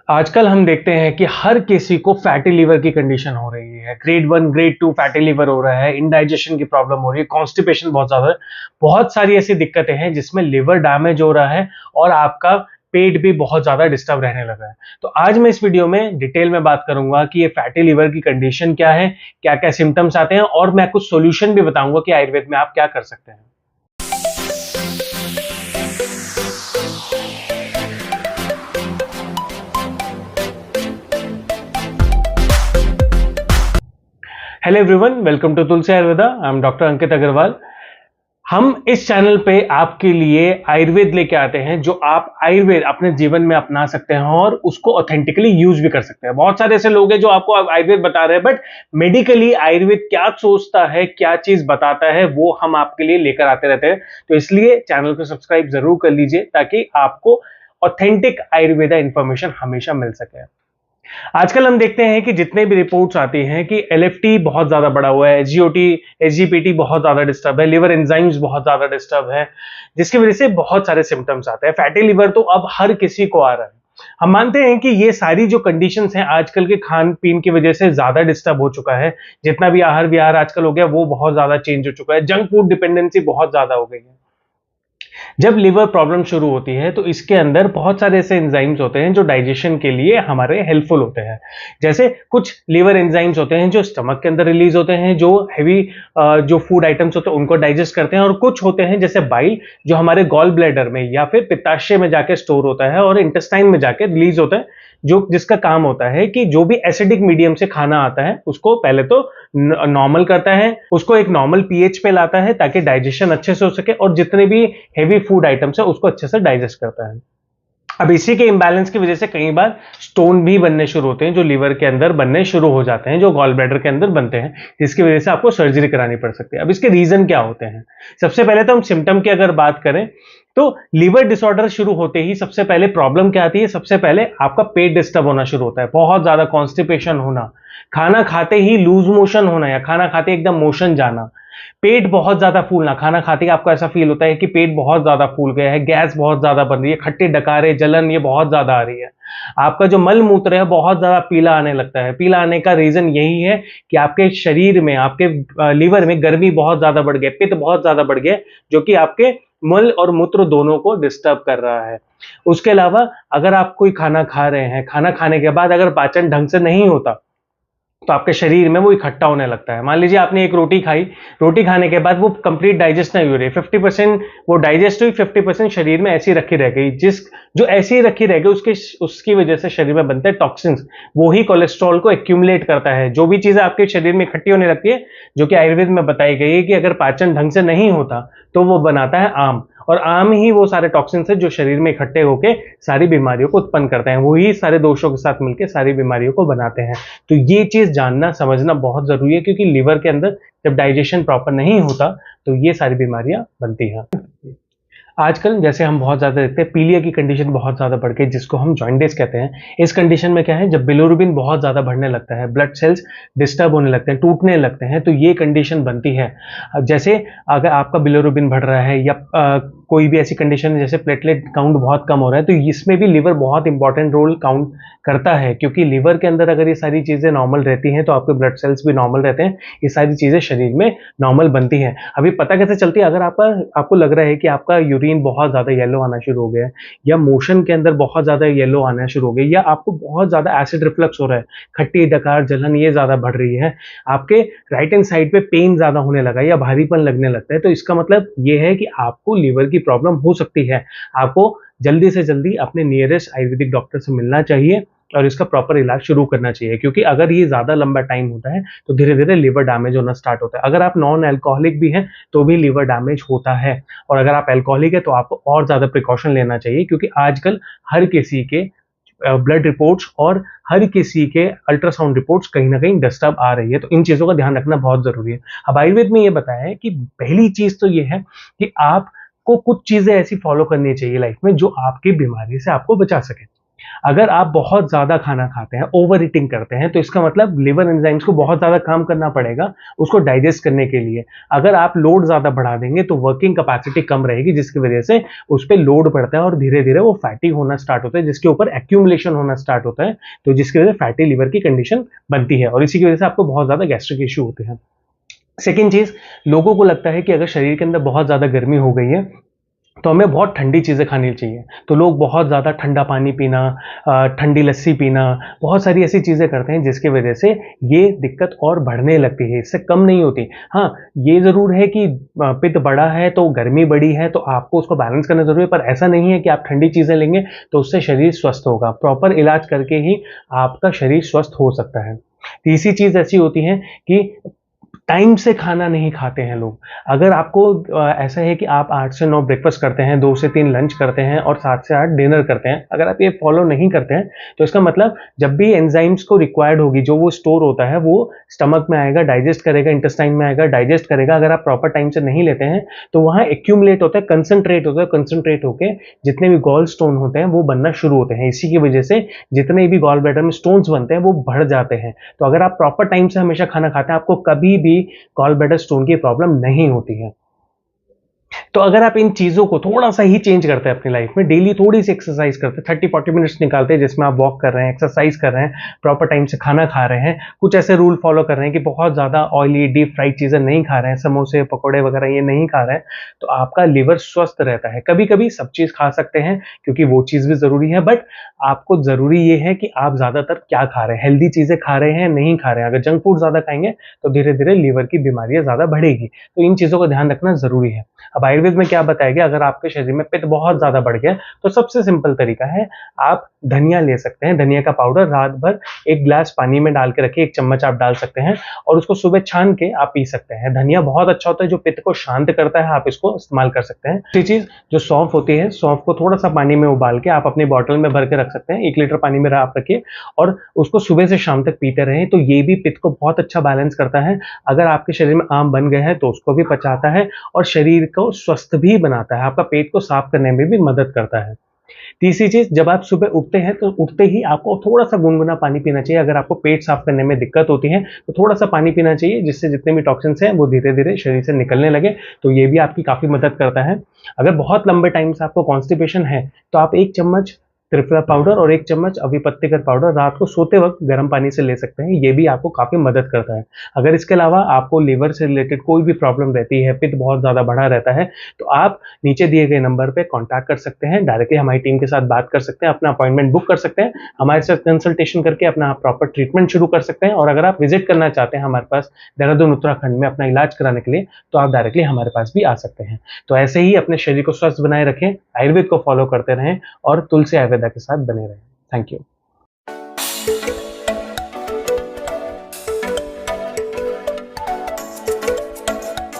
आजकल हम देखते हैं कि हर किसी को फैटी लीवर की कंडीशन हो रही है। ग्रेड 1, ग्रेड 2 फैटी लीवर हो रहा है, इंडाइजेशन की प्रॉब्लम हो रही है, कॉन्स्टिपेशन बहुत ज़्यादा है। बहुत सारी ऐसी दिक्कतें हैं जिसमें लिवर डैमेज हो रहा है और आपका पेट भी बहुत ज़्यादा डिस्टर्ब रहने लगा है। तो आज मैं इस वीडियो में डिटेल में बात करूँगा कि ये फैटी लीवर की कंडीशन क्या है, क्या-क्या सिम्पटम्स आते हैं और मैं कुछ सॉल्यूशन भी बताऊँगा कि आयुर्वेद में आप क्या कर सकते हैं। Hello everyone, welcome to Tulsi Ayurveda. I am doctor Ankit Agarwal. हम इस चैनल पे आपके लिए आयुर्वेद लेके आते हैं जो आप आयुर्वेद अपने जीवन में अपना सकते हैं और उसको ऑथेंटिकली यूज भी कर सकते हैं। बहुत सारे ऐसे लोग हैं जो आपको आयुर्वेद बता रहे हैं, बट मेडिकली आयुर्वेद क्या सोचता है, क्या चीज बताता है, वो हम आपके लिए लेकर आते रहते हैं। तो इसलिए चैनल को सब्सक्राइब जरूर कर लीजिए ताकि आपको ऑथेंटिक आयुर्वेदा इंफॉर्मेशन हमेशा मिल सके। आजकल हम देखते हैं कि जितने भी रिपोर्ट्स आती हैं कि एलएफटी बहुत ज्यादा बढ़ा हुआ है, एसजीओटी, एसजीपीटी बहुत ज्यादा डिस्टर्ब है, लिवर एंजाइम्स बहुत ज्यादा डिस्टर्ब है, जिसकी वजह से बहुत सारे सिम्टम्स आते हैं। फैटी लिवर तो अब हर किसी को आ रहा है। हम मानते हैं कि ये सारी जो कंडीशंस हैं आजकल के खान पीन की वजह से ज्यादा डिस्टर्ब हो चुका है। जितना भी आहार विहार आजकल हो गया वो बहुत ज्यादा चेंज हो चुका है। जंक फूड डिपेंडेंसी बहुत ज्यादा हो गई है। जब लिवर प्रॉब्लम शुरू होती है तो इसके अंदर बहुत सारे ऐसे एंजाइम्स होते हैं जो डाइजेशन के लिए हमारे हेल्पफुल होते हैं। जैसे कुछ लिवर एंजाइम्स होते हैं जो स्टमक के अंदर रिलीज होते हैं, जो हेवी जो फूड आइटम्स होते हैं उनको डाइजेस्ट करते हैं, और कुछ होते हैं जैसे बाइल जो हमारे गॉल ब्लैडर में या फिर पित्ताशय में जाके स्टोर होता है और इंटेस्टाइन में जाके रिलीज होता है, जो जिसका काम होता है कि जो भी एसिडिक मीडियम से खाना आता है उसको पहले तो नॉर्मल करता है, उसको एक नॉर्मल पीएच पे लाता है ताकि डाइजेशन अच्छे से हो सके, और जितने भी हेवी फूड आइटम्स है उसको अच्छे से डाइजेस्ट करता है। अब इसी के इंबैलेंस की वजह से कई बार स्टोन भी बनने शुरू होते हैं जो लिवर के अंदर बनने शुरू हो जाते हैं, जो गॉल ब्लैडर के अंदर बनते हैं, जिसकी वजह से आपको सर्जरी करानी पड़ सकती है। अब इसके रीजन क्या होते हैं? सबसे पहले तो हम सिम्टम की अगर बात करें तो लिवर डिसऑर्डर शुरू होते ही सबसे पहले प्रॉब्लम क्या आती है? सबसे पहले आपका पेट डिस्टर्ब होना शुरू होता है, बहुत ज्यादा कॉन्स्टिपेशन होना, खाना खाते ही लूज मोशन होना या खाना खाते एकदम मोशन जाना, पेट बहुत ज्यादा फूलना, खाना खाते ही आपको ऐसा फील होता है कि पेट बहुत ज्यादा फूल गया है, गैस बहुत ज्यादा बन रही है, खट्टे डकारे जलन ये बहुत ज्यादा आ रही है, आपका जो मल मूत्र है बहुत ज्यादा पीला आने लगता है। पीला आने का रीजन यही है कि आपके शरीर में, आपके लिवर में गर्मी बहुत ज्यादा बढ़ गई, पित्त बहुत ज्यादा बढ़ गया, जो कि आपके मल और मूत्र दोनों को डिस्टर्ब कर रहा है। उसके अलावा अगर आप कोई खाना खा रहे हैं, खाना खाने के बाद अगर पाचन ढंग से नहीं होता तो आपके शरीर में वो इकट्ठा होने लगता है। मान लीजिए आपने एक रोटी खाई, रोटी खाने के बाद वो कंप्लीट डाइजेस्ट नहीं हो रही, 50% वो डाइजेस्ट हुई, 50% शरीर में ऐसी रखी रह गई। जो ऐसी ही रखी रह गई उसकी वजह से शरीर में बनते हैं टॉक्सिन्स, वो ही कोलेस्ट्रॉल को एक्यूमुलेट करता है। जो भी चीजें आपके शरीर में इकट्ठी होने लगती है, जो कि आयुर्वेद में बताई गई है कि अगर पाचन ढंग से नहीं होता तो वो बनाता है आम, और आम ही वो सारे टॉक्सिन्स है जो शरीर में इकट्ठे होकर सारी बीमारियों को उत्पन्न करते हैं, वही सारे दोषों के साथ मिलकर सारी बीमारियों को बनाते हैं। तो ये चीज जानना समझना बहुत जरूरी है, क्योंकि लिवर के अंदर जब डाइजेशन प्रॉपर नहीं होता तो ये सारी बीमारियां बनती हैं। आजकल जैसे हम बहुत ज्यादा देखते हैं पीलिया की कंडीशन बहुत ज्यादा बढ़ गई, जिसको हम जॉइंटिस कहते हैं। इस कंडीशन में क्या है, जब बिलिरुबिन बहुत ज्यादा बढ़ने लगता है, ब्लड सेल्स डिस्टर्ब होने लगते हैं, टूटने लगते हैं, तो ये कंडीशन बनती है। अब जैसे अगर आपका बिलिरुबिन बढ़ रहा है या कोई भी ऐसी कंडीशन है जैसे प्लेटलेट काउंट बहुत कम हो रहा है, तो इसमें भी लिवर बहुत इंपॉर्टेंट रोल काउंट करता है, क्योंकि लिवर के अंदर अगर ये सारी चीजें नॉर्मल रहती हैं तो आपके ब्लड सेल्स भी नॉर्मल रहते हैं, ये सारी चीजें शरीर में नॉर्मल बनती हैं। अभी पता कैसे चलती है? अगर आपको लग रहा है कि आपका यूरिन बहुत ज्यादा येलो आना शुरू हो गया है, या मोशन के अंदर बहुत ज्यादा येलो आना शुरू हो गई, या आपको बहुत ज्यादा एसिड रिफ्लक्स हो रहा है, खट्टी डकार जलन ये ज्यादा बढ़ रही है, आपके राइट हैंड साइड पे पेन ज्यादा होने लगा या भारीपन लगने लगता है, तो इसका मतलब ये है कि आपको लिवर की प्रॉब्लम हो सकती है। आपको जल्दी से जल्दी अपने नियरेस्ट आयुर्वेदिक डॉक्टर से मिलना चाहिए और इसका प्रॉपर इलाज शुरू करना चाहिए, क्योंकि अगर ये ज्यादा लंबा टाइम होता है तो धीरे धीरे लिवर डैमेज होना स्टार्ट होता है। अगर आप नॉन अल्कोहलिक भी हैं तो भी लिवर डैमेज होता है, और अगर आप अल्कोहलिक है तो आपको और ज्यादा प्रिकॉशन लेना चाहिए, क्योंकि आजकल हर किसी के ब्लड रिपोर्ट्स और हर किसी के अल्ट्रासाउंड रिपोर्ट्स कहीं ना कहीं डिस्टर्ब आ रही है, तो इन चीजों का ध्यान रखना बहुत जरूरी है। अब आयुर्वेद में ये बताया है कि पहली चीज तो ये है कि आपको कुछ चीजें ऐसी फॉलो करनी चाहिए लाइफ में जो आपकी बीमारी से आपको बचा सके। अगर आप बहुत ज़्यादा खाना खाते हैं, ओवर ईटिंग करते हैं, तो इसका मतलब लिवर एंजाइम्स को बहुत ज़्यादा काम करना पड़ेगा उसको डाइजेस्ट करने के लिए। अगर आप लोड ज़्यादा बढ़ा देंगे तो वर्किंग कैपेसिटी कम रहेगी, जिसकी वजह से उस पे लोड पड़ता है और धीरे-धीरे वो फैटी होना स्टार्ट होता है, जिसके ऊपर एक्यूमुलेशन होना स्टार्ट होता है, तो जिसकी वजह से फैटी लिवर की कंडीशन बनती है और इसी की वजह से आपको बहुत ज़्यादा गैस्ट्रिक इश्यू होते हैं। सेकंड चीज़, लोगों को लगता है कि अगर शरीर के अंदर बहुत ज़्यादा गर्मी हो गई है तो हमें बहुत ठंडी चीज़ें खानी चाहिए। तो लोग बहुत ज़्यादा ठंडा पानी पीना, ठंडी लस्सी पीना, बहुत सारी ऐसी चीज़ें करते हैं जिसकी वजह से ये दिक्कत और बढ़ने लगती है, इससे कम नहीं होती। हाँ, ये ज़रूर है कि पित्त बढ़ा है तो गर्मी बढ़ी है तो आपको उसको बैलेंस करना ज़रूरी है, पर ऐसा नहीं है कि आप ठंडी चीज़ें लेंगे तो उससे शरीर स्वस्थ होगा। प्रॉपर इलाज करके ही आपका शरीर स्वस्थ हो सकता है। तीसरी चीज़ ऐसी होती है कि टाइम से खाना नहीं खाते हैं लोग। अगर आपको ऐसा है कि आप 8 से 9 ब्रेकफ़ास्ट करते हैं, 2 से 3 लंच करते हैं और 7 से 8 डिनर करते हैं, अगर आप ये फ़ॉलो नहीं करते हैं, तो इसका मतलब जब भी एंजाइम्स को रिक्वायर्ड होगी, जो वो स्टोर होता है, वो स्टमक में आएगा, डाइजेस्ट करेगा, इंटेस्टाइन में आएगा, डाइजेस्ट करेगा। अगर आप प्रॉपर टाइम से नहीं लेते हैं, तो वहाँ एक्यूमुलेट होता है, कंसंट्रेट होके जितने भी गॉल स्टोन होते हैं, वो बनना शुरू होते हैं। इसी की वजह से जितने भी गॉल ब्लैडर में स्टोन्स बनते हैं, वो बढ़ जाते हैं। तो अगर आप प्रॉपर टाइम से हमेशा खाना खाते हैं, आपको कभी भी गॉल ब्लैडर स्टोन की प्रॉब्लम नहीं होती है। तो अगर आप इन चीज़ों को थोड़ा-सा ही चेंज करते हैं अपनी लाइफ में, डेली थोड़ी-सी एक्सरसाइज करते हैं, 30-40 मिनट्स निकालते हैं जिसमें आप वॉक कर रहे हैं, एक्सरसाइज कर रहे हैं, प्रॉपर टाइम से खाना खा रहे हैं, कुछ ऐसे रूल फॉलो कर रहे हैं कि बहुत ज़्यादा ऑयली, डीप फ्राइड चीज़ें नहीं खा रहे हैं, समोसे, पकोड़े वगैरह ये नहीं खा रहे हैं, तो आपका लिवर स्वस्थ रहता है। कभी-कभी सब चीज़ खा सकते हैं क्योंकि वो चीज़ भी ज़रूरी है, बट आपको ज़रूरी ये है कि आप ज़्यादातर क्या खा रहे हैं, हेल्दी चीज़ें खा रहे हैं, नहीं खा रहे हैं। अगर जंक फूड ज़्यादा खाएँगे, तो धीरे-धीरे लिवर की बीमारियाँ ज़्यादा बढ़ेगी। तो इन चीज़ों का ध्यान रखना ज़रूरी है। अब आयुर्वेद में क्या बताया गया, अगर आपके शरीर में पित्त बहुत ज़्यादा बढ़ गया, तो सबसे सिंपल तरीका है, आप धनिया ले सकते हैं। धनिया का पाउडर रात भर 1 ग्लास पानी में डाल के रखिए, 1 चम्मच आप डाल सकते हैं और उसको सुबह छान के आप पी सकते हैं। धनिया बहुत अच्छा होता है, जो पित्त को शांत करता है, आप इसको इस्तेमाल कर सकते हैं। दूसरी चीज़, जो सौंफ होती है, सौंफ को थोड़ा-सा पानी में उबाल के आप अपनी बॉटल में भर के रख सकते हैं। 1 लीटर पानी में आप रखिए और उसको सुबह से शाम तक पीते रहें, तो ये भी पित्त को बहुत अच्छा बैलेंस करता है। अगर आपके शरीर में आम बन गए हैं, तो उसको भी पचाता है और शरीर को स्वस्थ भी बनाता है, आपका पेट को साफ करने में भी मदद करता है। तीसरी चीज़, जब आप सुबह उठते हैं तो उठते ही आपको थोड़ा-सा गुनगुना पानी पीना चाहिए। अगर आपको पेट साफ करने में दिक्कत होती है, तो थोड़ा-सा पानी पीना चाहिए जिससे जितने भी टॉक्सिन्स हैं वो धीरे-धीरे शरीर से निकलने लगे, तो ये भी आपकी काफ़ी मदद करता है। अगर बहुत लंबे टाइम से आपको कॉन्स्टिपेशन है, तो आप 1 चम्मच त्रिफला पाउडर और 1 चम्मच अभिपत्तिकर पाउडर रात को सोते वक़्त गर्म पानी से ले सकते हैं, ये भी आपको काफ़ी मदद करता है। अगर इसके अलावा आपको लिवर से रिलेटेड कोई भी प्रॉब्लम रहती है, पित्त बहुत ज़्यादा बढ़ा रहता है, तो आप नीचे दिए गए नंबर पे कॉन्टैक्ट कर सकते हैं, डायरेक्टली हमारी टीम के साथ बात कर सकते हैं, अपना अपॉइंटमेंट बुक कर सकते हैं, हमारे साथ कंसल्टेशन करके अपना प्रॉपर ट्रीटमेंट शुरू कर सकते हैं और अगर आप विज़िट करना चाहते हैं हमारे पास देहरादून, उत्तराखंड में अपना इलाज कराने के लिए, तो आप डायरेक्टली हमारे पास भी आ सकते हैं। तो ऐसे ही अपने शरीर को स्वस्थ बनाए रखें, आयुर्वेद को फॉलो करते रहें और तुलसी आयुर्वेदा के साथ बने रहें। Thank you.